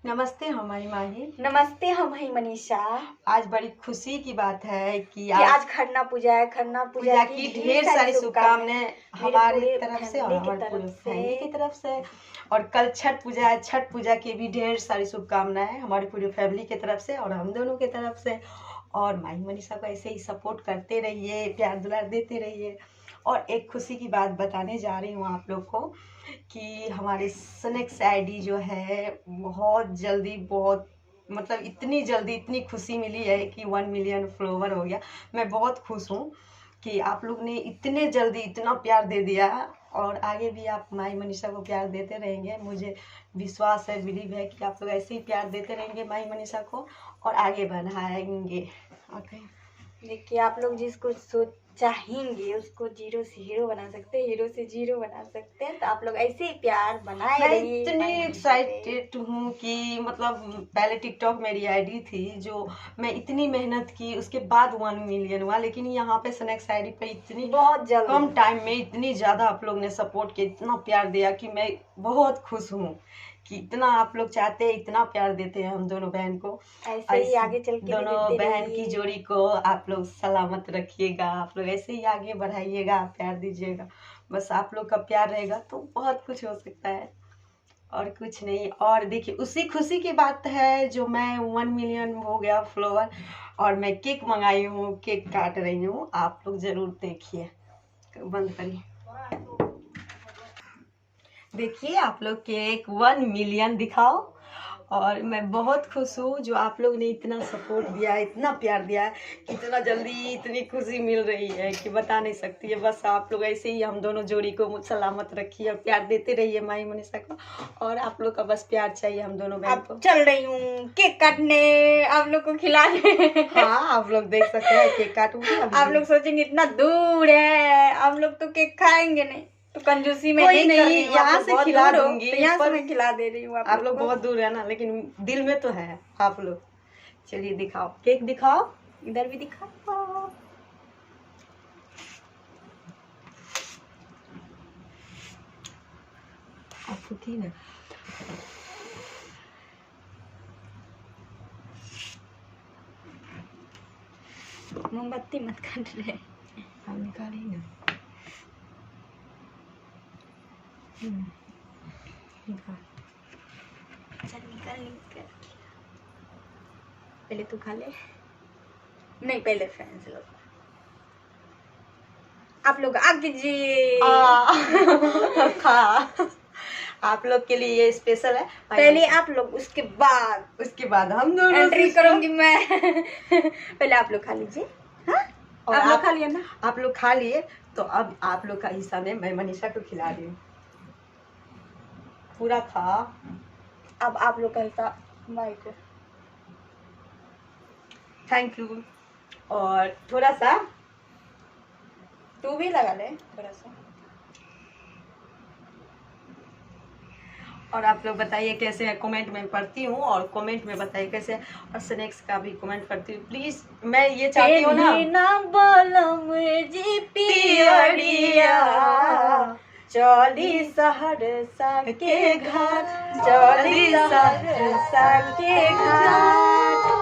नमस्ते हमारी माही। नमस्ते हम ही मनीषा। आज बड़ी खुशी की बात है कि आज खरना पूजा है। खरना पूजा की ढेर सारी शुभकामनाएं हमारी तरफ से और हमारे पूरे फैमिली की तरफ से। और कल छठ पूजा है, छठ पूजा की भी ढेर सारी शुभकामनाएं हमारी पूरी फैमिली की तरफ से और हम दोनों की तरफ से। और माही मनीषा को ऐसे ही सपोर्ट करते रहिए, प्यार दुलार देते रहिए। और एक खुशी की बात बताने जा रही हूँ आप लोग को कि हमारे स्नेक्स आईडी जो है बहुत जल्दी, बहुत मतलब इतनी जल्दी इतनी खुशी मिली है कि 1 मिलियन फॉलोवर हो गया। मैं बहुत खुश हूँ कि आप लोग ने इतने जल्दी इतना प्यार दे दिया और आगे भी आप माही मनीषा को प्यार देते रहेंगे। मुझे विश्वास है, बिलीव है कि आप लोग ऐसे ही प्यार देते रहेंगे माही मनीषा को और आगे बढ़ाएंगे। ओके, देखिए आप लोग जिसको चाहेंगे उसको जीरो से हीरो बना सकते हैं, हीरो से जीरो बना सकते हैं। तो आप लोग ऐसे ही प्यार बनाए मैं रहिए। इतनी एक्साइटेड हूँ कि मतलब पहले टिकटॉक मेरी आईडी थी जो मैं इतनी मेहनत की, उसके बाद 1 मिलियन हुआ। लेकिन यहाँ पे स्नेक्स आईडी पे इतनी बहुत जल्द कम टाइम में इतनी ज़्यादा आप लोग ने सपोर्ट किया, इतना प्यार दिया कि मैं बहुत खुश हूँ कि इतना आप लोग चाहते हैं, इतना प्यार देते हैं हम दोनों बहन को। ऐसे ही आगे चल के दोनों बहन की जोड़ी को आप लोग सलामत रखिएगा, आप लोग ऐसे ही आगे बढ़ाइएगा, प्यार दीजिएगा। बस आप लोग का प्यार रहेगा तो बहुत कुछ हो सकता है और कुछ नहीं। और देखिए उसी खुशी की बात है जो मैं 1 मिलियन हो गया फॉलोवर और मैं केक मंगाई हूँ, केक काट रही हूँ। आप लोग जरूर देखिए, बंद करिए। देखिए आप लोग केक 1 मिलियन दिखाओ। और मैं बहुत खुश हूँ जो आप लोग ने इतना सपोर्ट दिया है, इतना प्यार दिया है, इतना जल्दी इतनी खुशी मिल रही है कि बता नहीं सकती है। बस आप लोग ऐसे ही हम दोनों जोड़ी को सलामत रखिए और प्यार देते रहिए माही मनीषा को। और आप लोग का बस प्यार चाहिए हम दोनों बहन को। चल रही हूँ केक काटने, आप लोग को खिलाने। हाँ आप लोग देख सकते हैं केक काटूंगी। आप लोग सोचेंगे इतना दूर है, हम लोग तो केक खाएंगे नहीं, तो कंजूसी में कोई नहीं, यहाँ से खिला दूंगी। तो यहाँ से मैं खिला दे रही हूँ। आप लोग बहुत दूर है ना, लेकिन दिल में तो है आप लोग। चलिए दिखाओ, केक दिखाओ, इधर भी दिखाओ। आपको की ना मोमबत्ती मत काट रहे, हम निकाली ना। चल निकाल। पहले तू खा ले। नहीं पहले फ्रेंड्स लोग, आप लोग आगे जी। खा आप लोग के लिए ये स्पेशल है। पहले आप लोग, उसके बाद हम दोनों एंट्री करूंगी मैं। पहले आप लोग खा लीजिए। हाँ? और आप लोग खा लिए ना? आप लोग खा लिए तो अब आप लोग का हिस्सा में मैं मनीषा को खिला रही हूँ। पूरा खा। अब आप लोग का हिस्सा भाई को। Thank you. और थोड़ा सा तू भी लगा ले थोड़ा सा। और आप लोग बताइए कैसे है, कमेंट में पढ़ती हूँ और कमेंट में बताइए कैसे है। और स्नैक्स का भी कमेंट करती हूँ प्लीज। मैं ये चाहती हूँ ना बोलम जी पियरिया, चली सहरसा के घाट, चली सहरसा के घाट।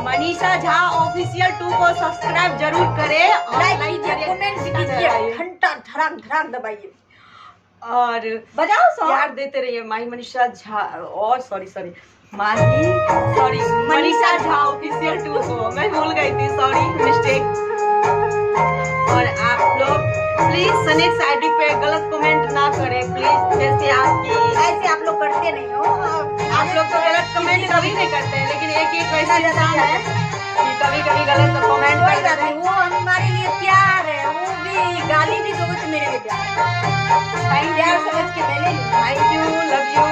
मनीषा झा ऑफिशियल 2 को सब्सक्राइब जरूर करें और लाइक कीजिए, कमेंट कीजिए, घंटा धड़ाक धड़ाक दबाइए और बजाओ सॉन्ग। प्यार देते रहिए माही मनीषा झा और मनीषा झा ऑफिशियल 2 को। मैं भूल गई थी, सॉरी मिस्टेक। और आप लोग प्लीज स्नैक्स आईडी पे गलत कमेंट ना करें प्लीज। जैसे ऐसे आप लोग करते नहीं हो, आप लोग तो गलत कमेंट कभी नहीं करते हैं, लेकिन एक वैसा जैसा है कि कभी गलत कमेंट कर देते हैं। वो हमारे लिए प्यार है, वो भी गाली भी दोगे तो मेरे लिए प्यार समझ के पहले। Thank you, love you.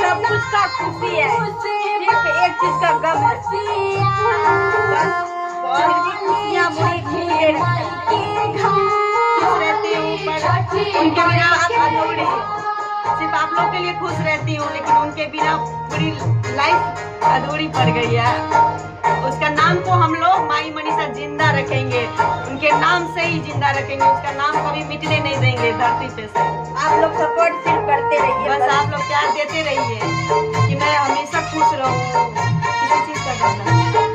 सब कुछ का खुशी है, सिर्फ एक चीज का गम है, बस फिर भी खुशियाँ मुझे खिले रहती हूँ पर उनके बिना अधूरी, सिर्फ आप लोग के लिए खुश रहती हूँ, लेकिन उनके बिना पूरी लाइफ अधूरी पड़ गई है। उसका नाम को हम लोग माई मनीषा जिंदा रखेंगे, उनके नाम से ही जिंदा रखेंगे, उसका नाम कभी मिटने नहीं देंगे धरती पे से। आप लोग सपोर्ट सिर्फ करते रहिए, बस आप लोग प्यार देते रहिए कि मैं हमेशा खुश रहूँ, किसी चीज का डर नहीं।